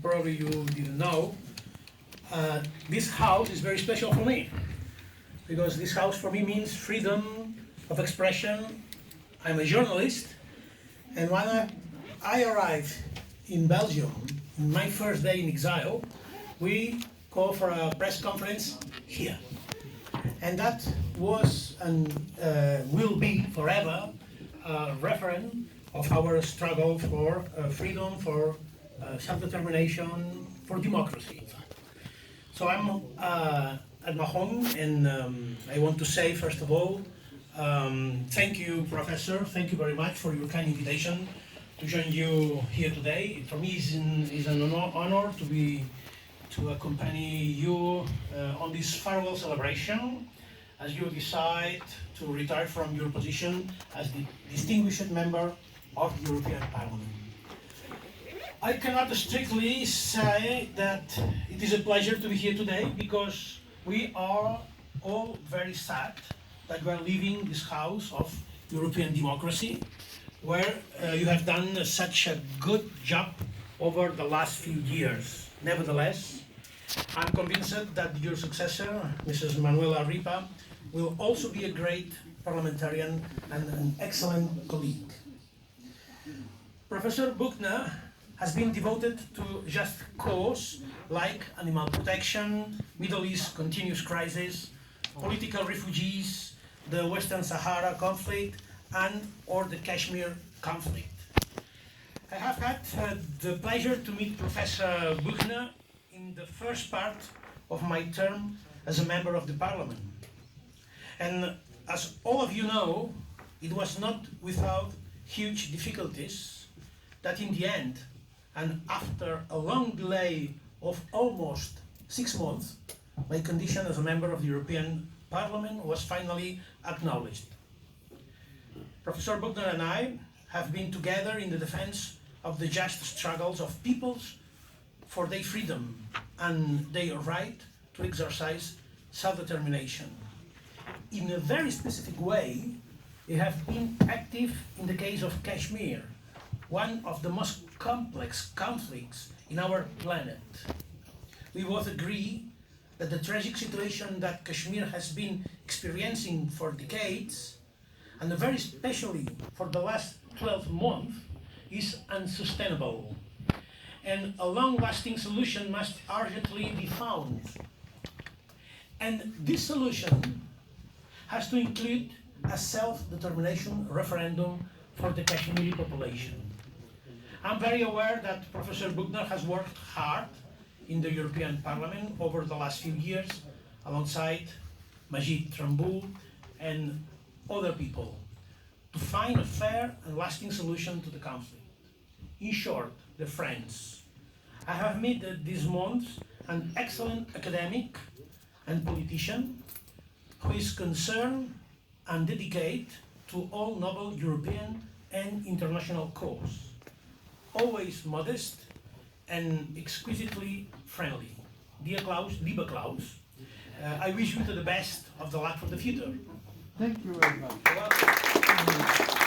probably you didn't know, this house is very special for me, because this house for me means freedom of expression. I'm a journalist, and when I arrived in Belgium, in my first day in exile, we called for a press conference here. And that was and will be forever a reference of our struggle for freedom, for self-determination, for democracy. So I'm at my home, and I want to say, first of all, thank you, Professor. Thank you very much for your kind invitation to join you here today. For me, it's an honor to accompany you on this farewell celebration as you decide to retire from your position as the distinguished member of the European Parliament. I cannot strictly say that it is a pleasure to be here today, because we are all very sad that we are leaving this house of European democracy, where you have done such a good job over the last few years. Nevertheless, I'm convinced that your successor, Mrs. Manuela Ripa, will also be a great parliamentarian and an excellent colleague. Professor Buchner has been devoted to just cause like animal protection, Middle East continuous crisis, political refugees, the Western Sahara conflict, and or the Kashmir conflict. I have had the pleasure to meet Professor Buchner in the first part of my term as a member of the Parliament. And as all of you know, it was not without huge difficulties that in the end, and after a long delay of almost 6 months, my condition as a member of the European Parliament was finally acknowledged. Professor Buchner and I have been together in the defense of the just struggles of peoples for their freedom and their right to exercise self-determination. In a very specific way, they have been active in the case of Kashmir, one of the most complex conflicts in our planet. We both agree that the tragic situation that Kashmir has been experiencing for decades, and very especially for the last 12 months, is unsustainable. And a long-lasting solution must urgently be found. And this solution has to include a self-determination referendum for the Kashmiri population. I'm very aware that Professor Buchner has worked hard in the European Parliament over the last few years alongside Majid Trambul and other people to find a fair and lasting solution to the conflict. In short, the friends. I have met this month an excellent academic and politician who is concerned and dedicated to all noble European and international cause, always modest and exquisitely friendly. Dear Klaus, lieber Klaus, I wish you the best of the luck for the future. Thank you very much. You're welcome.